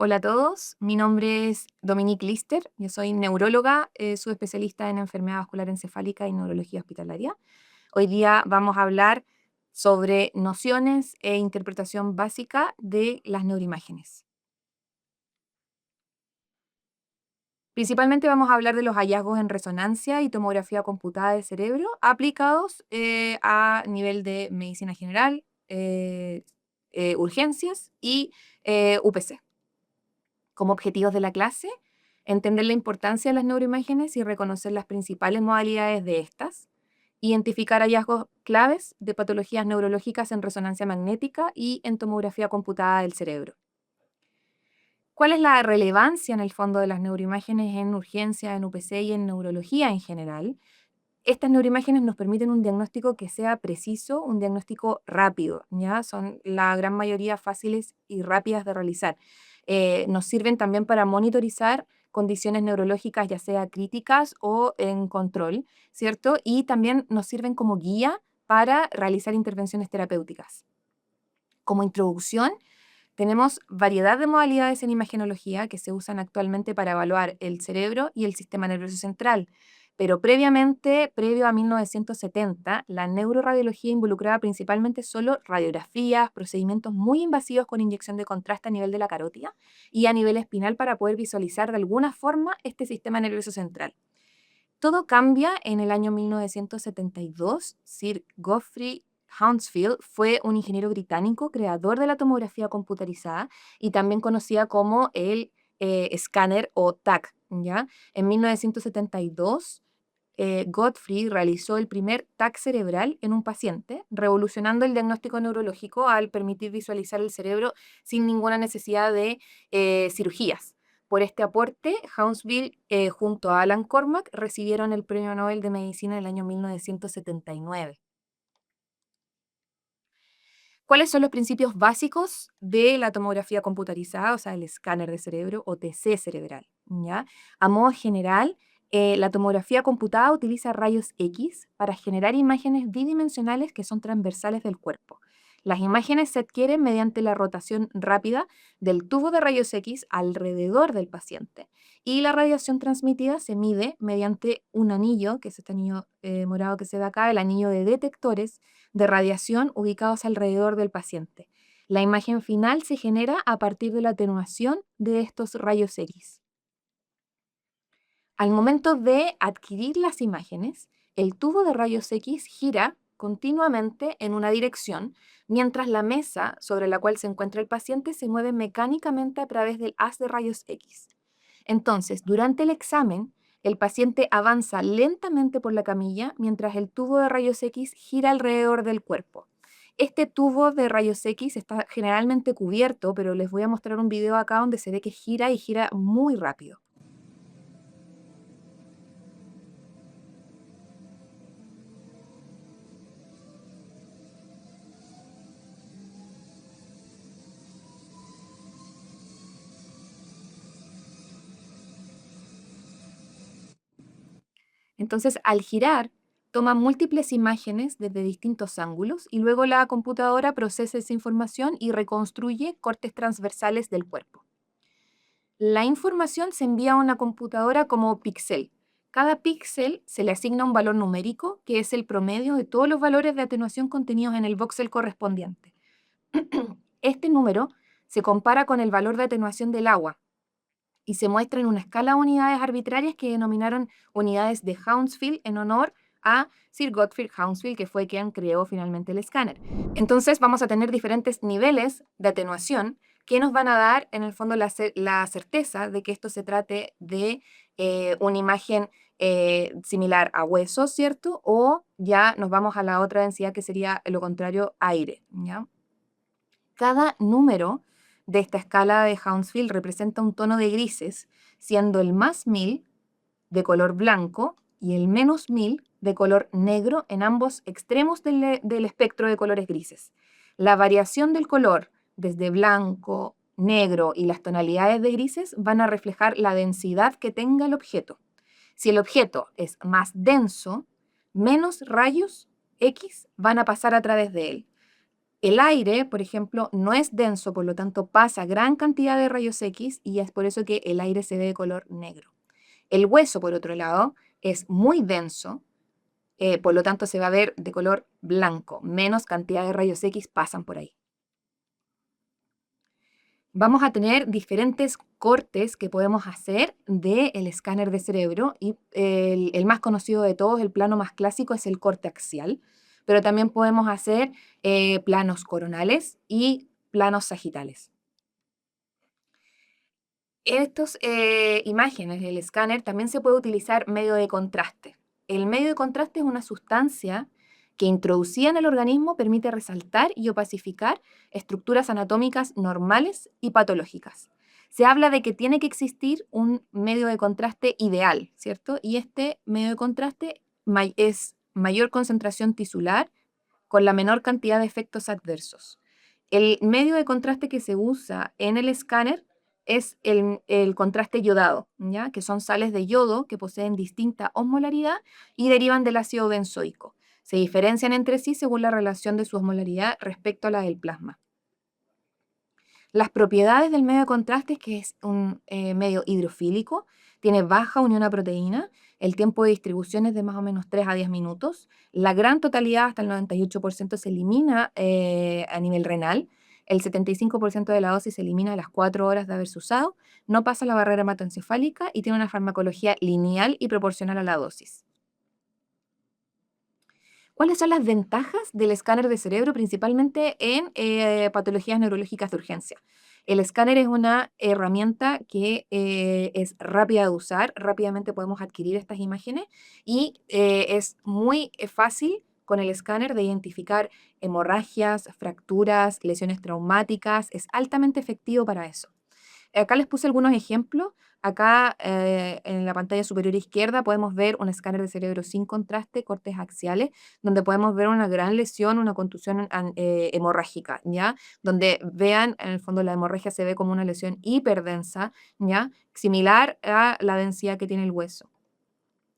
Hola a todos, mi nombre es Dominique Lister, yo soy neuróloga, subespecialista en enfermedad vascular encefálica y neurología hospitalaria. Hoy día vamos a hablar sobre nociones e interpretación básica de las neuroimágenes. Principalmente vamos a hablar de los hallazgos en resonancia y tomografía computada del cerebro aplicados a nivel de medicina general, urgencias y UPC. Como objetivos de la clase, entender la importancia de las neuroimágenes y reconocer las principales modalidades de estas, identificar hallazgos claves de patologías neurológicas en resonancia magnética y en tomografía computada del cerebro. ¿Cuál es la relevancia en el fondo de las neuroimágenes en urgencia, en UPC y en neurología en general? Estas neuroimágenes nos permiten un diagnóstico que sea preciso, un diagnóstico rápido, ¿ya? Son la gran mayoría fáciles y rápidas de realizar. Nos sirven también para monitorizar condiciones neurológicas, ya sea críticas o en control, ¿cierto? Y también nos sirven como guía para realizar intervenciones terapéuticas. Como introducción, tenemos variedad de modalidades en imagenología que se usan actualmente para evaluar el cerebro y el sistema nervioso central, pero previo a 1970, la neuroradiología involucraba principalmente solo radiografías, procedimientos muy invasivos con inyección de contraste a nivel de la carótida y a nivel espinal para poder visualizar de alguna forma este sistema nervioso central. Todo cambia en el año 1972. Sir Geoffrey Hounsfield fue un ingeniero británico, creador de la tomografía computarizada y también conocida como el escáner o TAC, ¿ya? En 1972, Godfrey realizó el primer TAC cerebral en un paciente, revolucionando el diagnóstico neurológico al permitir visualizar el cerebro sin ninguna necesidad de cirugías. Por este aporte, Hounsfield junto a Alan Cormack recibieron el Premio Nobel de Medicina en el año 1979. ¿Cuáles son los principios básicos de la tomografía computarizada, o sea, el escáner de cerebro o TC cerebral? ¿Ya? A modo general, la tomografía computada utiliza rayos X para generar imágenes bidimensionales que son transversales del cuerpo. Las imágenes se adquieren mediante la rotación rápida del tubo de rayos X alrededor del paciente y la radiación transmitida se mide mediante un anillo, que es este anillo morado que se ve acá, el anillo de detectores de radiación ubicados alrededor del paciente. La imagen final se genera a partir de la atenuación de estos rayos X. Al momento de adquirir las imágenes, el tubo de rayos X gira continuamente en una dirección, mientras la mesa sobre la cual se encuentra el paciente se mueve mecánicamente a través del haz de rayos X. Entonces, durante el examen, el paciente avanza lentamente por la camilla mientras el tubo de rayos X gira alrededor del cuerpo. Este tubo de rayos X está generalmente cubierto, pero les voy a mostrar un video acá donde se ve que gira y gira muy rápido. Entonces, al girar, toma múltiples imágenes desde distintos ángulos y luego la computadora procesa esa información y reconstruye cortes transversales del cuerpo. La información se envía a una computadora como píxel. Cada píxel se le asigna un valor numérico, que es el promedio de todos los valores de atenuación contenidos en el voxel correspondiente. Este número se compara con el valor de atenuación del agua y se muestra en una escala de unidades arbitrarias que denominaron unidades de Hounsfield en honor a Sir Godfrey Hounsfield, que fue quien creó finalmente el escáner. Entonces vamos a tener diferentes niveles de atenuación que nos van a dar en el fondo la certeza de que esto se trate de una imagen similar a hueso, ¿cierto? O ya nos vamos a la otra densidad que sería lo contrario, aire, ¿ya? Cada número de esta escala de Hounsfield representa un tono de grises, siendo el más 1000 de color blanco y el menos 1000 de color negro en ambos extremos del espectro de colores grises. La variación del color desde blanco, negro y las tonalidades de grises van a reflejar la densidad que tenga el objeto. Si el objeto es más denso, menos rayos X van a pasar a través de él. El aire, por ejemplo, no es denso, por lo tanto pasa gran cantidad de rayos X y es por eso que el aire se ve de color negro. El hueso, por otro lado, es muy denso, por lo tanto se va a ver de color blanco. Menos cantidad de rayos X pasan por ahí. Vamos a tener diferentes cortes que podemos hacer del escáner de cerebro y el más conocido de todos, el plano más clásico, es el corte axial, pero también podemos hacer planos coronales y planos sagitales. Estas imágenes del escáner también se puede utilizar medio de contraste. El medio de contraste es una sustancia que introducida en el organismo permite resaltar y opacificar estructuras anatómicas normales y patológicas. Se habla de que tiene que existir un medio de contraste ideal, ¿cierto? Y este medio de contraste es mayor concentración tisular con la menor cantidad de efectos adversos. El medio de contraste que se usa en el escáner es el contraste yodado, ¿ya? Que son sales de yodo que poseen distinta osmolaridad y derivan del ácido benzoico. Se diferencian entre sí según la relación de su osmolaridad respecto a la del plasma. Las propiedades del medio de contraste es que es un medio hidrofílico, tiene baja unión a proteína, el tiempo de distribución es de más o menos 3 a 10 minutos, la gran totalidad, hasta el 98%, se elimina a nivel renal, el 75% de la dosis se elimina a las 4 horas de haberse usado, no pasa la barrera hematoencefálica y tiene una farmacología lineal y proporcional a la dosis. ¿Cuáles son las ventajas del escáner de cerebro, principalmente en patologías neurológicas de urgencia? El escáner es una herramienta que es rápida de usar, rápidamente podemos adquirir estas imágenes y es muy fácil con el escáner de identificar hemorragias, fracturas, lesiones traumáticas, es altamente efectivo para eso. Acá les puse algunos ejemplos. Acá en la pantalla superior izquierda podemos ver un escáner de cerebro sin contraste, cortes axiales, donde podemos ver una gran lesión, una contusión hemorrágica, ¿ya? Donde vean, en el fondo la hemorragia se ve como una lesión hiperdensa, ¿ya? Similar a la densidad que tiene el hueso.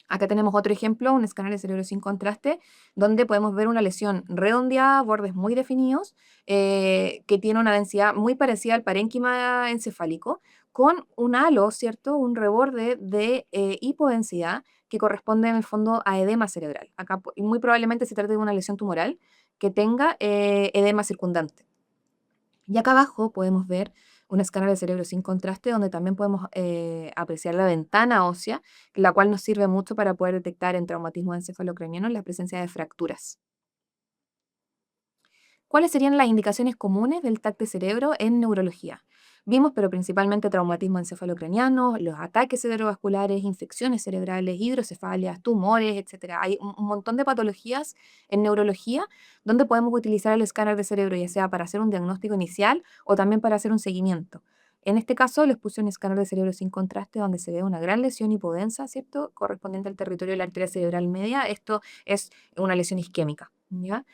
Acá tenemos otro ejemplo, un escáner de cerebro sin contraste, donde podemos ver una lesión redondeada, bordes muy definidos, que tiene una densidad muy parecida al parénquima encefálico, con un halo, ¿cierto? Un reborde de hipodensidad que corresponde en el fondo a edema cerebral. Acá muy probablemente se trate de una lesión tumoral que tenga edema circundante. Y acá abajo podemos ver un escáner de cerebro sin contraste donde también podemos apreciar la ventana ósea, la cual nos sirve mucho para poder detectar en traumatismo encefalocraniano la presencia de fracturas. ¿Cuáles serían las indicaciones comunes del TAC de cerebro en neurología? Vimos, pero principalmente traumatismo encefalocraniano, los ataques cerebrovasculares, infecciones cerebrales, hidrocefalias, tumores, etcétera. Hay un montón de patologías en neurología donde podemos utilizar el escáner de cerebro, ya sea para hacer un diagnóstico inicial o también para hacer un seguimiento. En este caso les puse un escáner de cerebro sin contraste donde se ve una gran lesión hipodensa, ¿cierto? Correspondiente al territorio de la arteria cerebral media. Esto es una lesión isquémica, ¿ya?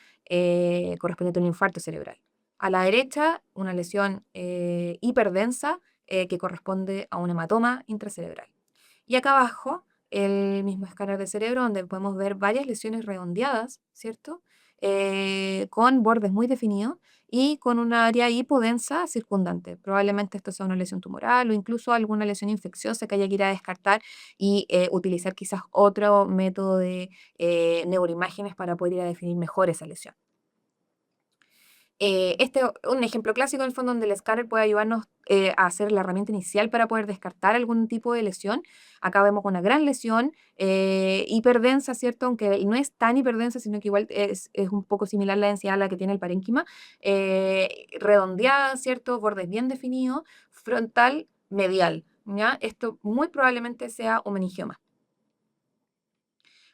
Correspondiente a un infarto cerebral. A la derecha, una lesión hiperdensa que corresponde a un hematoma intracerebral. Y acá abajo, el mismo escáner de cerebro donde podemos ver varias lesiones redondeadas, ¿cierto? Con bordes muy definidos y con una área hipodensa circundante. Probablemente esto sea una lesión tumoral o incluso alguna lesión infecciosa que haya que ir a descartar y utilizar quizás otro método de neuroimágenes para poder ir a definir mejor esa lesión. Este es un ejemplo clásico en el fondo donde el escáner puede ayudarnos a hacer la herramienta inicial para poder descartar algún tipo de lesión. Acá vemos una gran lesión hiperdensa, ¿cierto? Aunque no es tan hiperdensa, sino que igual es un poco similar a la densidad a la que tiene el parénquima. Redondeada, ¿cierto? Bordes bien definidos, frontal, medial, ¿ya? Esto muy probablemente sea un meningioma.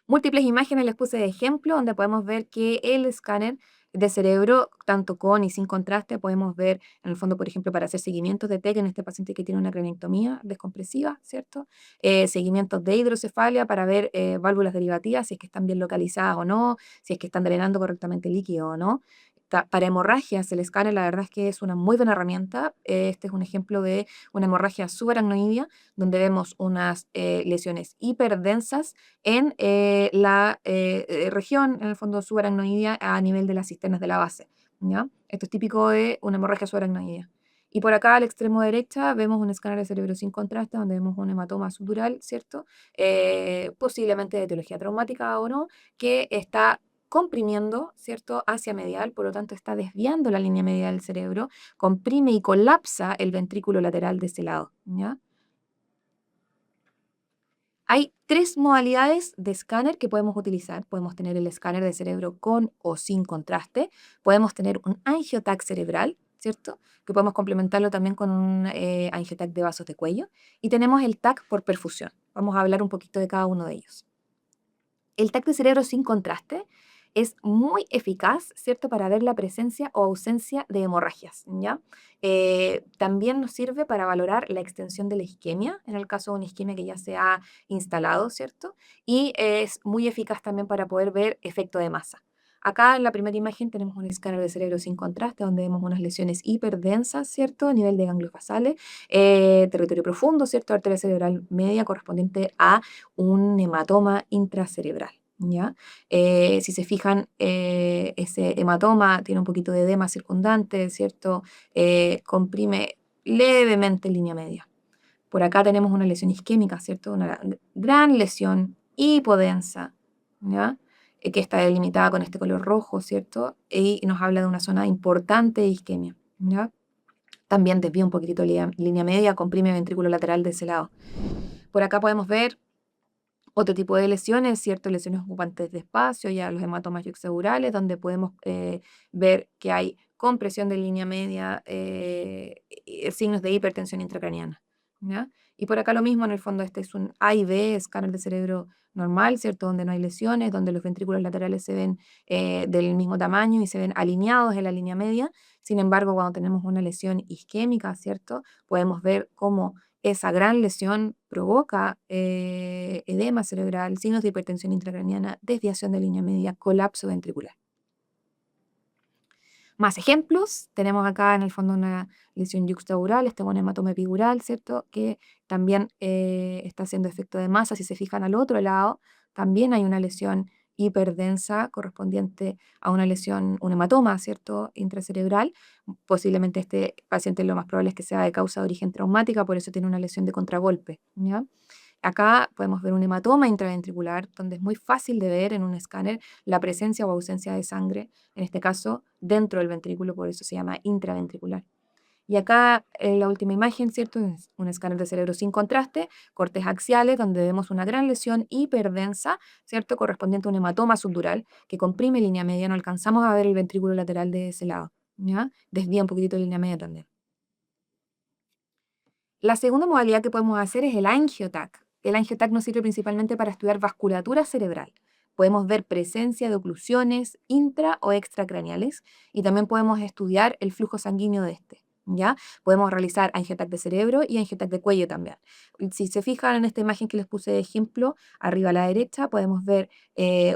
Múltiples imágenes les puse de ejemplo, donde podemos ver que el escáner de cerebro, tanto con y sin contraste, podemos ver en el fondo, por ejemplo, para hacer seguimientos de TEC en este paciente que tiene una craniectomía descompresiva, ¿cierto? Seguimientos de hidrocefalia para ver válvulas derivativas, si es que están bien localizadas o no, si es que están drenando correctamente el líquido o no. Para hemorragias, el escáner la verdad es que es una muy buena herramienta. Este es un ejemplo de una hemorragia subaracnoidea, donde vemos unas lesiones hiperdensas en la región, en el fondo subaracnoidea, a nivel de las cisternas de la base. ¿ya? Esto es típico de una hemorragia subaracnoidea. Y por acá, al extremo derecha, vemos un escáner de cerebro sin contraste, donde vemos un hematoma subdural, ¿cierto? Posiblemente de etiología traumática o no, que está comprimiendo, ¿cierto?, hacia medial, por lo tanto está desviando la línea medial del cerebro, comprime y colapsa el ventrículo lateral de ese lado, ¿ya? Hay tres modalidades de escáner que podemos utilizar. Podemos tener el escáner de cerebro con o sin contraste. Podemos tener un angiotac cerebral, ¿cierto? Que podemos complementarlo también con un angiotac de vasos de cuello. Y tenemos el TAC por perfusión. Vamos a hablar un poquito de cada uno de ellos. El TAC de cerebro sin contraste es muy eficaz, ¿cierto?, para ver la presencia o ausencia de hemorragias, ¿ya? También nos sirve para valorar la extensión de la isquemia, en el caso de una isquemia que ya se ha instalado, ¿cierto? Y es muy eficaz también para poder ver efecto de masa. Acá en la primera imagen tenemos un escáner de cerebro sin contraste, donde vemos unas lesiones hiperdensas, ¿cierto?, a nivel de ganglios basales, territorio profundo, ¿cierto?, arteria cerebral media correspondiente a un hematoma intracerebral, ¿ya? Si se fijan, ese hematoma tiene un poquito de edema circundante, ¿cierto? Comprime levemente línea media. Por acá tenemos una lesión isquémica, ¿cierto? Una gran lesión hipodensa, ¿ya? Que está delimitada con este color rojo, ¿cierto? Y nos habla de una zona importante de isquemia, ¿ya? También desvía un poquitito línea media, comprime ventrículo lateral de ese lado. Por acá podemos ver otro tipo de lesiones, ¿cierto? Lesiones ocupantes de espacio, ya los hematomas yuxegurales, donde podemos ver que hay compresión de línea media, signos de hipertensión intracraniana, ¿ya? Y por acá lo mismo, en el fondo este es un A y B, escáner de cerebro normal, ¿cierto? Donde no hay lesiones, donde los ventrículos laterales se ven del mismo tamaño y se ven alineados en la línea media. Sin embargo, cuando tenemos una lesión isquémica, ¿cierto? Podemos ver cómo esa gran lesión provoca edema cerebral, signos de hipertensión intracraniana, desviación de línea media, colapso ventricular. Más ejemplos, tenemos acá en el fondo una lesión yuxtaural, este es un hematoma epidural, ¿cierto? Que también está haciendo efecto de masa. Si se fijan al otro lado, también hay una lesión hiperdensa correspondiente a una lesión, un hematoma, ¿cierto? Intracerebral. Posiblemente este paciente lo más probable es que sea de causa de origen traumática, por eso tiene una lesión de contragolpe, ¿ya? Acá podemos ver un hematoma intraventricular, donde es muy fácil de ver en un escáner la presencia o ausencia de sangre, en este caso dentro del ventrículo, por eso se llama intraventricular. Y acá en la última imagen, ¿cierto? Es un escáner de cerebro sin contraste, cortes axiales, donde vemos una gran lesión hiperdensa, ¿cierto? Correspondiente a un hematoma subdural que comprime línea media, no alcanzamos a ver el ventrículo lateral de ese lado, ¿ya? Desvía un poquitito línea media también. La segunda modalidad que podemos hacer es el angiotac. El angiotac nos sirve principalmente para estudiar vasculatura cerebral. Podemos ver presencia de oclusiones intra o extracraneales y también podemos estudiar el flujo sanguíneo de este. ¿Ya? Podemos realizar angiotac de cerebro y angiotac de cuello también. Si se fijan en esta imagen que les puse de ejemplo, arriba a la derecha podemos ver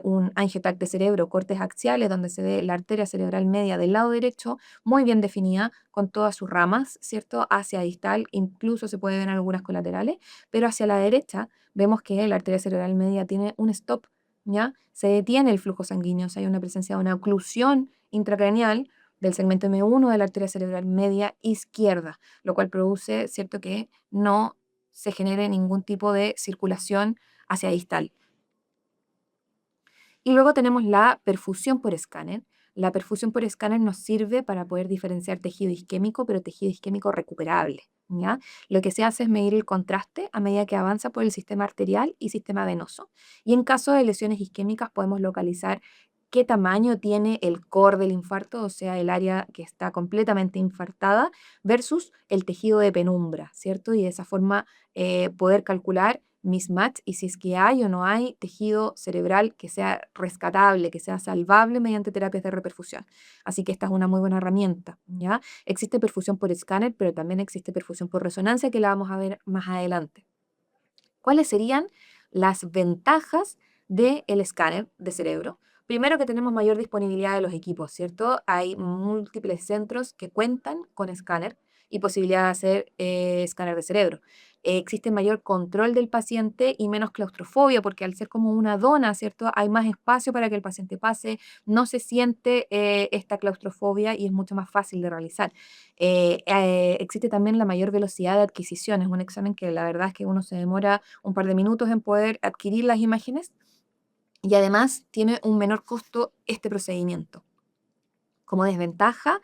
un angiotac de cerebro, cortes axiales, donde se ve la arteria cerebral media del lado derecho muy bien definida, con todas sus ramas, ¿cierto? Hacia distal, incluso se puede ver en algunas colaterales, pero hacia la derecha vemos que la arteria cerebral media tiene un stop, ¿ya? Se detiene el flujo sanguíneo, o sea, hay una presencia de una oclusión intracraneal del segmento M1 de la arteria cerebral media izquierda, lo cual produce, ¿cierto?, que no se genere ningún tipo de circulación hacia distal. Y luego tenemos la perfusión por escáner. La perfusión por escáner nos sirve para poder diferenciar tejido isquémico, pero tejido isquémico recuperable, ¿ya? Lo que se hace es medir el contraste a medida que avanza por el sistema arterial y sistema venoso. Y en caso de lesiones isquémicas podemos localizar qué tamaño tiene el core del infarto, o sea, el área que está completamente infartada, versus el tejido de penumbra, ¿cierto? Y de esa forma poder calcular mismatch y si es que hay o no hay tejido cerebral que sea rescatable, que sea salvable mediante terapias de reperfusión. Así que esta es una muy buena herramienta, ¿ya? Existe perfusión por escáner, pero también existe perfusión por resonancia que la vamos a ver más adelante. ¿Cuáles serían las ventajas del escáner de cerebro? Primero que tenemos mayor disponibilidad de los equipos, ¿cierto? Hay múltiples centros que cuentan con escáner y posibilidad de hacer escáner de cerebro. existe mayor control del paciente y menos claustrofobia, porque al ser como una dona, ¿cierto? Hay más espacio para que el paciente pase, no se siente esta claustrofobia y es mucho más fácil de realizar. Existe también la mayor velocidad de adquisición. Es un examen que la verdad es que uno se demora un par de minutos en poder adquirir las imágenes y además tiene un menor costo este procedimiento. Como desventaja,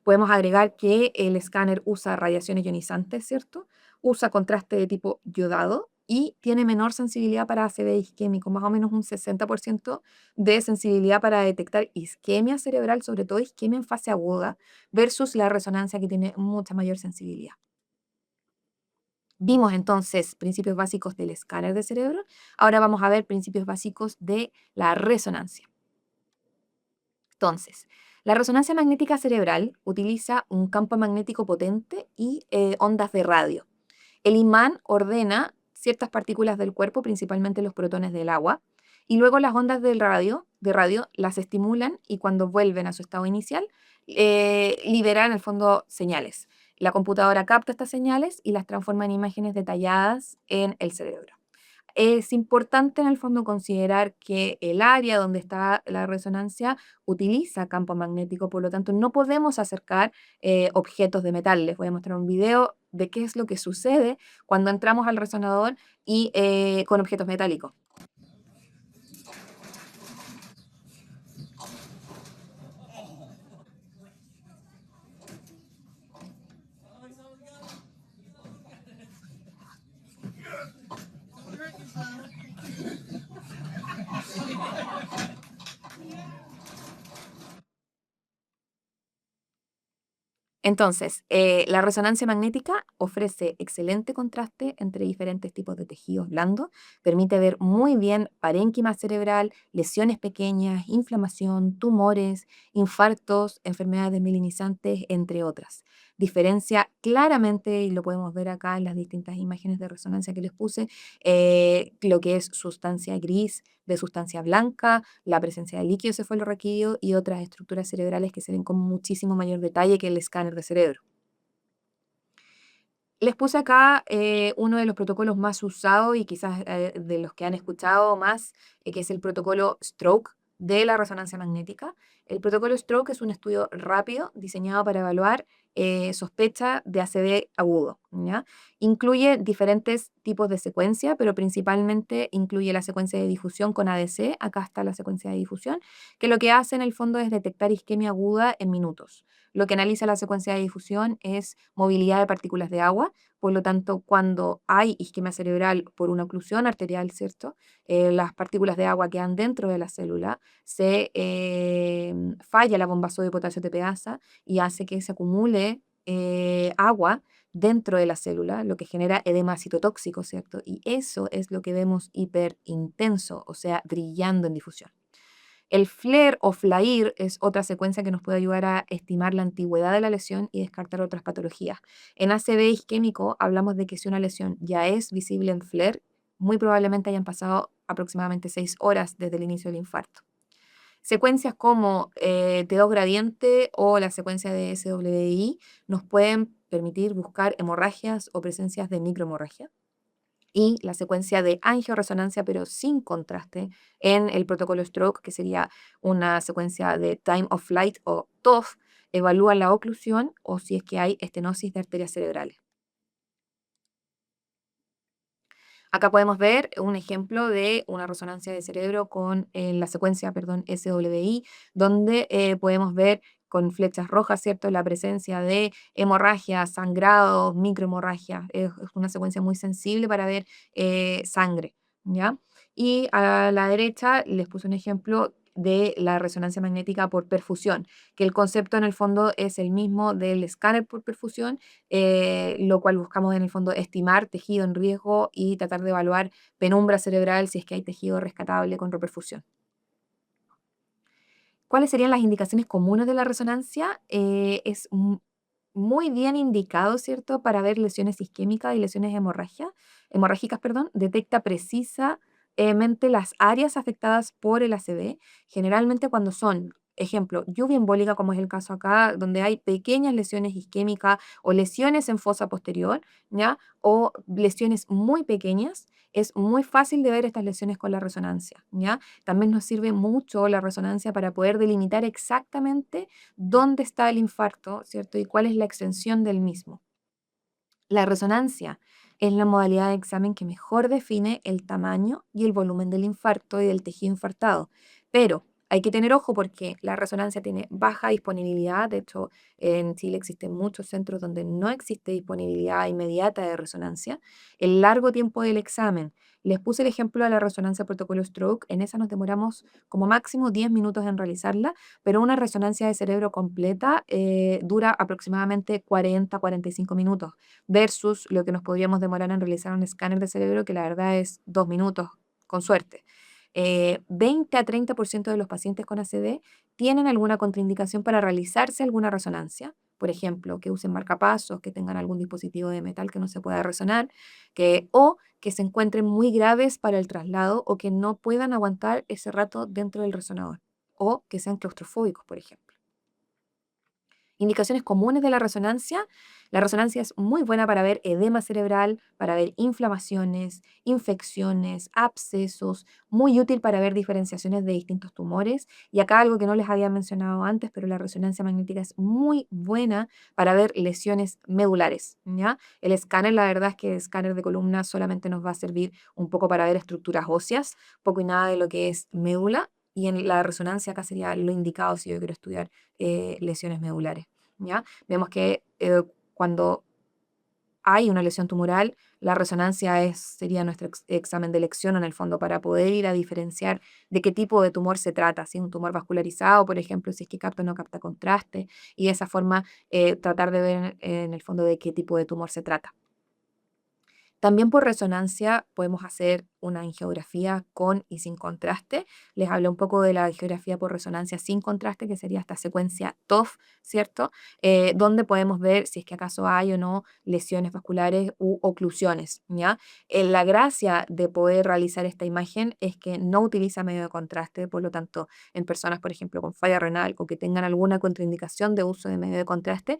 podemos agregar que el escáner usa radiaciones ionizantes, ¿cierto? Usa contraste de tipo yodado y tiene menor sensibilidad para ACV isquémico, más o menos un 60% de sensibilidad para detectar isquemia cerebral, sobre todo isquemia en fase aguda, versus la resonancia que tiene mucha mayor sensibilidad. Vimos entonces principios básicos del escáner de cerebro, ahora vamos a ver principios básicos de la resonancia. Entonces, la resonancia magnética cerebral utiliza un campo magnético potente y ondas de radio. El imán ordena ciertas partículas del cuerpo, principalmente los protones del agua, y luego las ondas de radio las estimulan y cuando vuelven a su estado inicial, liberan en el fondo señales. La computadora capta estas señales y las transforma en imágenes detalladas en el cerebro. Es importante en el fondo considerar que el área donde está la resonancia utiliza campo magnético, por lo tanto no podemos acercar objetos de metal. Les voy a mostrar un video de qué es lo que sucede cuando entramos al resonador y con objetos metálicos. Entonces, la resonancia magnética ofrece excelente contraste entre diferentes tipos de tejidos blandos, permite ver muy bien parénquima cerebral, lesiones pequeñas, inflamación, tumores, infartos, enfermedades desmielinizantes, entre otras. Diferencia claramente, y lo podemos ver acá en las distintas imágenes de resonancia que les puse, lo que es sustancia gris de sustancia blanca, la presencia de líquido se fue lo requerido y otras estructuras cerebrales que se ven con muchísimo mayor detalle que el escáner de cerebro. Les puse acá uno de los protocolos más usados y quizás de los que han escuchado más, que es el protocolo Stroke de la resonancia magnética. El protocolo Stroke es un estudio rápido diseñado para evaluar sospecha de ACV agudo, ¿ya? Incluye diferentes tipos de secuencia, pero principalmente incluye la secuencia de difusión con ADC. Acá está la secuencia de difusión, que lo que hace en el fondo es detectar isquemia aguda en minutos. Lo que analiza la secuencia de difusión es movilidad de partículas de agua, por lo tanto, cuando hay isquemia cerebral por una oclusión arterial, ¿cierto? Las partículas de agua quedan dentro de la célula, se falla la bomba sodio potasio TPasa y hace que se acumule agua dentro de la célula, lo que genera edema citotóxico, ¿cierto? Y eso es lo que vemos hiperintenso, o sea, brillando en difusión. El FLAIR o FLAIR es otra secuencia que nos puede ayudar a estimar la antigüedad de la lesión y descartar otras patologías. En ACV isquémico hablamos de que si una lesión ya es visible en FLAIR, muy probablemente hayan pasado aproximadamente 6 horas desde el inicio del infarto. Secuencias como T2 gradiente o la secuencia de SWI nos pueden permitir buscar hemorragias o presencias de microhemorragia y la secuencia de angioresonancia, pero sin contraste, en el protocolo Stroke, que sería una secuencia de Time of Flight o TOF, evalúa la oclusión o si es que hay estenosis de arterias cerebrales. Acá podemos ver un ejemplo de una resonancia de cerebro con la secuencia, perdón, SWI, donde podemos ver con flechas rojas, ¿cierto? La presencia de hemorragia, sangrado, microhemorragia. Es una secuencia muy sensible para ver sangre, ¿ya? Y a la derecha les puse un ejemplo de la resonancia magnética por perfusión, que el concepto en el fondo es el mismo del escáner por perfusión, lo cual buscamos en el fondo estimar tejido en riesgo y tratar de evaluar penumbra cerebral si es que hay tejido rescatable con reperfusión. ¿Cuáles serían las indicaciones comunes de la resonancia? Muy bien indicado, ¿cierto?, para ver lesiones isquémicas y lesiones hemorrágicas, perdón, detecta precisamente las áreas afectadas por el ACV, generalmente cuando son ejemplo, lluvia embólica, como es el caso acá, donde hay pequeñas lesiones isquémicas o lesiones en fosa posterior, ¿ya? O lesiones muy pequeñas, es muy fácil de ver estas lesiones con la resonancia, ¿ya? También nos sirve mucho la resonancia para poder delimitar exactamente dónde está el infarto, ¿cierto? Y cuál es la extensión del mismo. La resonancia es la modalidad de examen que mejor define el tamaño y el volumen del infarto y del tejido infartado. Pero hay que tener ojo porque la resonancia tiene baja disponibilidad. De hecho, en Chile existen muchos centros donde no existe disponibilidad inmediata de resonancia. El largo tiempo del examen. Les puse el ejemplo de la resonancia protocolo stroke. En esa nos demoramos como máximo 10 minutos en realizarla, pero una resonancia de cerebro completa dura aproximadamente 40-45 minutos versus lo que nos podríamos demorar en realizar un escáner de cerebro, que la verdad es 2 minutos, con suerte. 20 a 30% de los pacientes con ACV tienen alguna contraindicación para realizarse alguna resonancia. Por ejemplo, que usen marcapasos, que tengan algún dispositivo de metal que no se pueda resonar, o que se encuentren muy graves para el traslado o que no puedan aguantar ese rato dentro del resonador, o que sean claustrofóbicos, por ejemplo. Indicaciones comunes de la resonancia. La resonancia es muy buena para ver edema cerebral, para ver inflamaciones, infecciones, abscesos, muy útil para ver diferenciaciones de distintos tumores. Y acá algo que no les había mencionado antes, pero la resonancia magnética es muy buena para ver lesiones medulares, ¿ya? El escáner, la verdad es que el escáner de columna solamente nos va a servir un poco para ver estructuras óseas, poco y nada de lo que es médula. Y en la resonancia acá sería lo indicado si yo quiero estudiar lesiones medulares, ¿ya? Vemos que cuando hay una lesión tumoral, la resonancia sería nuestro examen de elección en el fondo para poder ir a diferenciar de qué tipo de tumor se trata, si es un tumor vascularizado, por ejemplo, si es que capta o no capta contraste, y de esa forma tratar de ver en el fondo de qué tipo de tumor se trata. También por resonancia podemos hacer una angiografía con y sin contraste. Les hablé un poco de la angiografía por resonancia sin contraste, que sería esta secuencia TOF, ¿cierto? Donde podemos ver si es que acaso hay o no lesiones vasculares u oclusiones, ¿ya? La gracia de poder realizar esta imagen es que no utiliza medio de contraste, por lo tanto, en personas, por ejemplo, con falla renal o que tengan alguna contraindicación de uso de medio de contraste,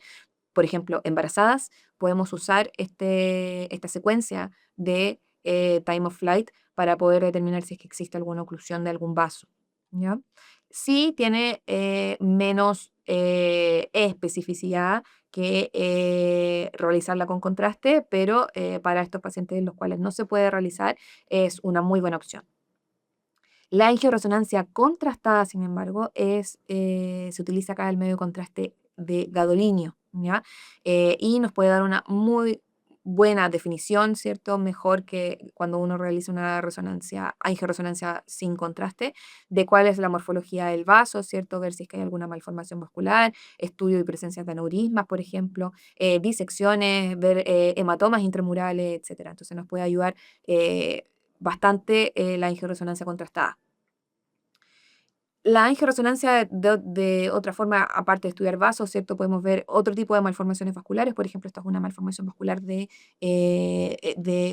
por ejemplo, embarazadas, podemos usar esta secuencia de time of flight para poder determinar si es que existe alguna oclusión de algún vaso, ¿ya? Sí tiene menos especificidad que realizarla con contraste, pero para estos pacientes en los cuales no se puede realizar es una muy buena opción. La angioresonancia contrastada, sin embargo, se utiliza acá el medio de contraste de gadolinio, ¿ya? Y nos puede dar una muy buena definición, ¿cierto? Mejor que cuando uno realiza una angioresonancia sin contraste, de cuál es la morfología del vaso, ¿cierto? Ver si es que hay alguna malformación vascular, estudio y presencia de aneurismas, por ejemplo, disecciones, ver hematomas intramurales, etcétera. Entonces nos puede ayudar bastante la angioresonancia contrastada. La angioresonancia de otra forma, aparte de estudiar vasos, ¿cierto? Podemos ver otro tipo de malformaciones vasculares. Por ejemplo, esta es una malformación vascular de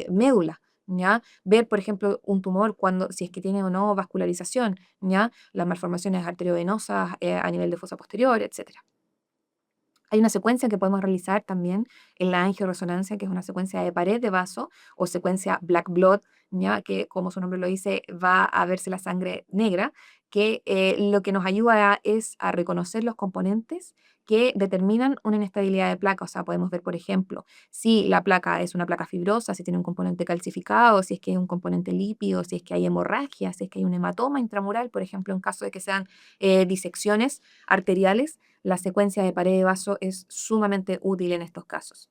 médula, ¿ya? Ver, por ejemplo, un tumor si es que tiene o no vascularización, ¿ya? Las malformaciones arteriovenosas a nivel de fosa posterior, etcétera. Hay una secuencia que podemos realizar también en la angioresonancia, que es una secuencia de pared de vaso o secuencia black blood, ¿ya? Que como su nombre lo dice, va a verse la sangre negra, que lo que nos ayuda es a reconocer los componentes que determinan una inestabilidad de placa. O sea, podemos ver, por ejemplo, si la placa es una placa fibrosa, si tiene un componente calcificado, si es que hay un componente lípido, si es que hay hemorragia, si es que hay un hematoma intramural, por ejemplo, en caso de que sean disecciones arteriales. La secuencia de pared de vaso es sumamente útil en estos casos.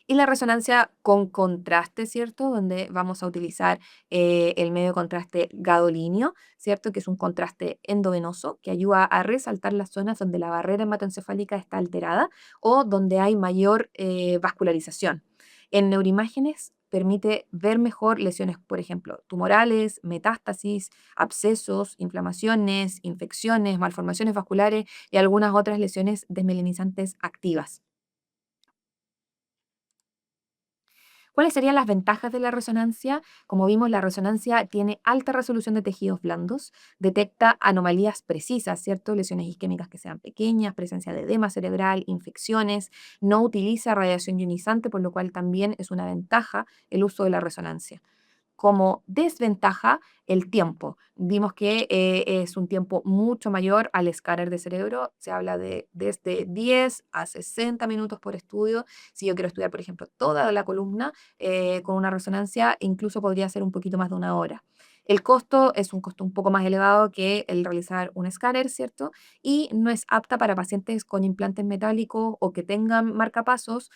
Y la resonancia con contraste, ¿cierto? Donde vamos a utilizar el medio de contraste gadolíneo, ¿cierto? Que es un contraste endovenoso que ayuda a resaltar las zonas donde la barrera hematoencefálica está alterada o donde hay mayor vascularización. En neuroimágenes permite ver mejor lesiones, por ejemplo, tumorales, metástasis, abscesos, inflamaciones, infecciones, malformaciones vasculares y algunas otras lesiones desmelinizantes activas. ¿Cuáles serían las ventajas de la resonancia? Como vimos, la resonancia tiene alta resolución de tejidos blandos, detecta anomalías precisas, ¿cierto? Lesiones isquémicas que sean pequeñas, presencia de edema cerebral, infecciones, no utiliza radiación ionizante, por lo cual también es una ventaja el uso de la resonancia. Como desventaja, el tiempo. Vimos que es un tiempo mucho mayor al escáner de cerebro. Se habla de desde 10 a 60 minutos por estudio. Si yo quiero estudiar, por ejemplo, toda la columna con una resonancia, incluso podría ser un poquito más de una hora. El costo es un costo un poco más elevado que el realizar un escáner, ¿cierto? Y no es apta para pacientes con implantes metálicos o que tengan marcapasos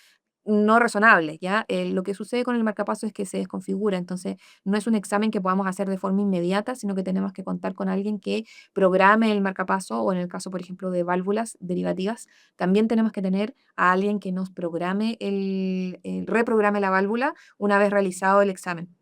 no razonables, ¿ya? Lo que sucede con el marcapaso es que se desconfigura, entonces no es un examen que podamos hacer de forma inmediata, sino que tenemos que contar con alguien que programe el marcapaso o en el caso, por ejemplo, de válvulas derivativas, también tenemos que tener a alguien que nos programe reprograme la válvula una vez realizado el examen.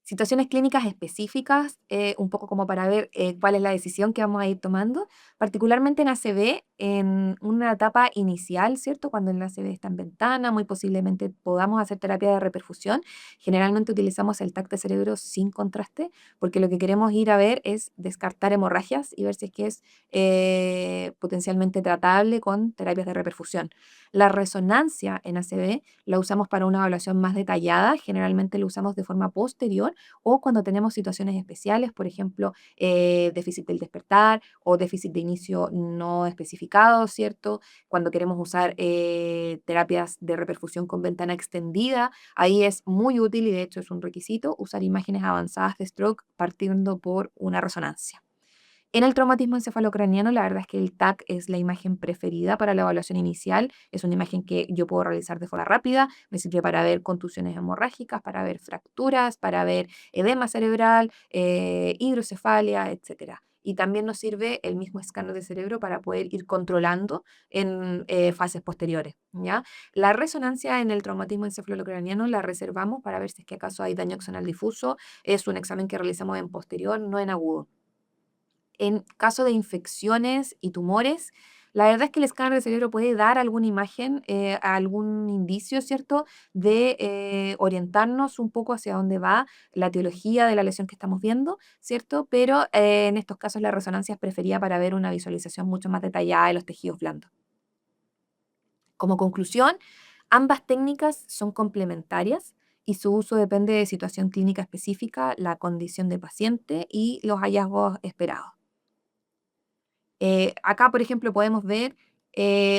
Situaciones clínicas específicas, un poco como para ver cuál es la decisión que vamos a ir tomando, particularmente en ACV, en una etapa inicial, ¿cierto? Cuando el ACV está en ventana, muy posiblemente podamos hacer terapia de reperfusión. Generalmente utilizamos el TAC de cerebro sin contraste, porque lo que queremos ir a ver es descartar hemorragias y ver si es que es potencialmente tratable con terapias de reperfusión. La resonancia en ACV la usamos para una evaluación más detallada, generalmente lo usamos de forma posterior o cuando tenemos situaciones especiales, por ejemplo, déficit del despertar o déficit de inicio no especificado, ¿cierto? Cuando queremos usar terapias de reperfusión con ventana extendida, ahí es muy útil y de hecho es un requisito usar imágenes avanzadas de stroke partiendo por una resonancia. En el traumatismo encefalocraniano, la verdad es que el TAC es la imagen preferida para la evaluación inicial. Es una imagen que yo puedo realizar de forma rápida. Me sirve para ver contusiones hemorrágicas, para ver fracturas, para ver edema cerebral, hidrocefalia, etcétera. Y también nos sirve el mismo escáner de cerebro para poder ir controlando en fases posteriores, ¿ya? La resonancia en el traumatismo encefalocraniano la reservamos para ver si es que acaso hay daño axonal difuso. Es un examen que realizamos en posterior, no en agudo. En caso de infecciones y tumores, la verdad es que el escáner de cerebro puede dar alguna imagen, algún indicio, ¿cierto?, de orientarnos un poco hacia dónde va la etiología de la lesión que estamos viendo, ¿cierto? Pero en estos casos la resonancia es preferida para ver una visualización mucho más detallada de los tejidos blandos. Como conclusión, ambas técnicas son complementarias y su uso depende de situación clínica específica, la condición del paciente y los hallazgos esperados. Acá, por ejemplo, podemos ver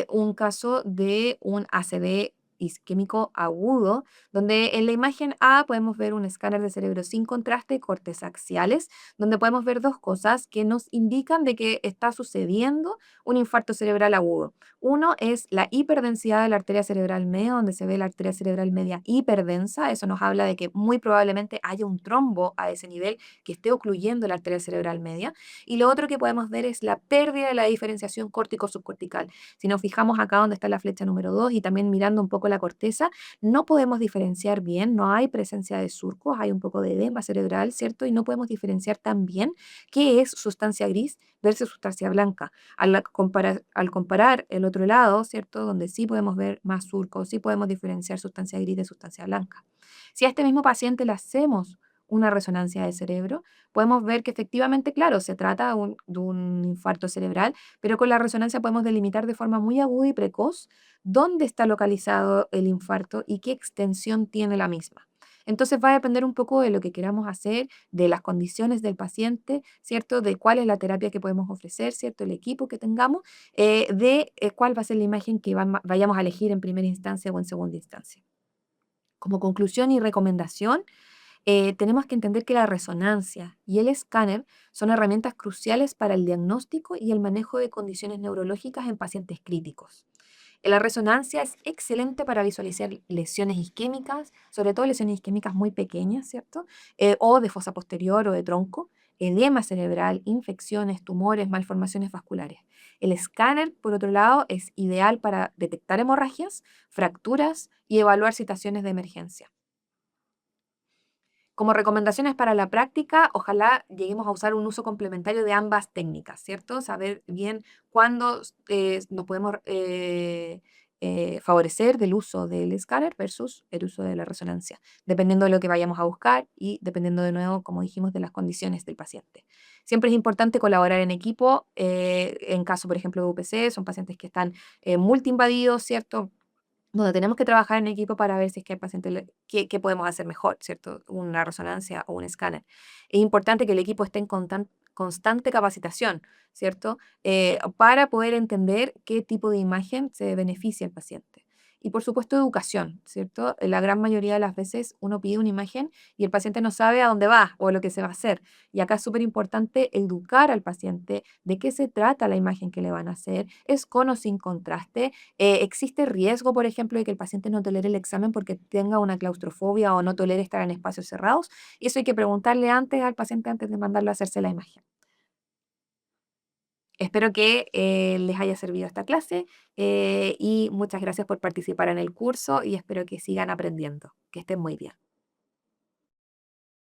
un caso de un ACV isquémico agudo, donde en la imagen A podemos ver un escáner de cerebro sin contraste, cortes axiales, donde podemos ver dos cosas que nos indican de que está sucediendo un infarto cerebral agudo. Uno es la hiperdensidad de la arteria cerebral media, donde se ve la arteria cerebral media hiperdensa. Eso nos habla de que muy probablemente haya un trombo a ese nivel que esté ocluyendo la arteria cerebral media. Y lo otro que podemos ver es la pérdida de la diferenciación córtico-subcortical. Si nos fijamos acá donde está la flecha número 2 y también mirando un poco la corteza, no podemos diferenciar bien, no hay presencia de surcos, hay un poco de edema cerebral, ¿cierto? Y no podemos diferenciar tan bien qué es sustancia gris versus sustancia blanca. Al comparar el otro lado, ¿cierto? Donde sí podemos ver más surcos, sí podemos diferenciar sustancia gris de sustancia blanca. Si a este mismo paciente le hacemos una resonancia de cerebro, podemos ver que efectivamente, claro, se trata de un infarto cerebral, pero con la resonancia podemos delimitar de forma muy aguda y precoz dónde está localizado el infarto y qué extensión tiene la misma. Entonces va a depender un poco de lo que queramos hacer, de las condiciones del paciente, ¿cierto? De cuál es la terapia que podemos ofrecer, ¿cierto? El equipo que tengamos, de cuál va a ser la imagen que vayamos a elegir en primera instancia o en segunda instancia. Como conclusión y recomendación, tenemos que entender que la resonancia y el escáner son herramientas cruciales para el diagnóstico y el manejo de condiciones neurológicas en pacientes críticos. La resonancia es excelente para visualizar lesiones isquémicas, sobre todo lesiones isquémicas muy pequeñas, ¿cierto? O de fosa posterior o de tronco, edema cerebral, infecciones, tumores, malformaciones vasculares. El escáner, por otro lado, es ideal para detectar hemorragias, fracturas y evaluar situaciones de emergencia. Como recomendaciones para la práctica, ojalá lleguemos a usar un uso complementario de ambas técnicas, ¿cierto? Saber bien cuándo nos podemos favorecer del uso del escáner versus el uso de la resonancia, dependiendo de lo que vayamos a buscar y dependiendo de nuevo, como dijimos, de las condiciones del paciente. Siempre es importante colaborar en equipo. En caso, por ejemplo, de UPC, son pacientes que están multiinvadidos, ¿cierto? Donde tenemos que trabajar en equipo para ver si es que el paciente, qué podemos hacer mejor, ¿cierto? Una resonancia o un escáner. Es importante que el equipo esté en constante capacitación, ¿cierto? Para poder entender qué tipo de imagen se beneficia al paciente. Y por supuesto, educación, ¿cierto? La gran mayoría de las veces uno pide una imagen y el paciente no sabe a dónde va o lo que se va a hacer. Y acá es súper importante educar al paciente de qué se trata la imagen que le van a hacer, es con o sin contraste. ¿Existe riesgo, por ejemplo, de que el paciente no tolere el examen porque tenga una claustrofobia o no tolere estar en espacios cerrados? Y eso hay que preguntarle antes al paciente antes de mandarlo a hacerse la imagen. Espero que les haya servido esta clase y muchas gracias por participar en el curso y espero que sigan aprendiendo. Que estén muy bien.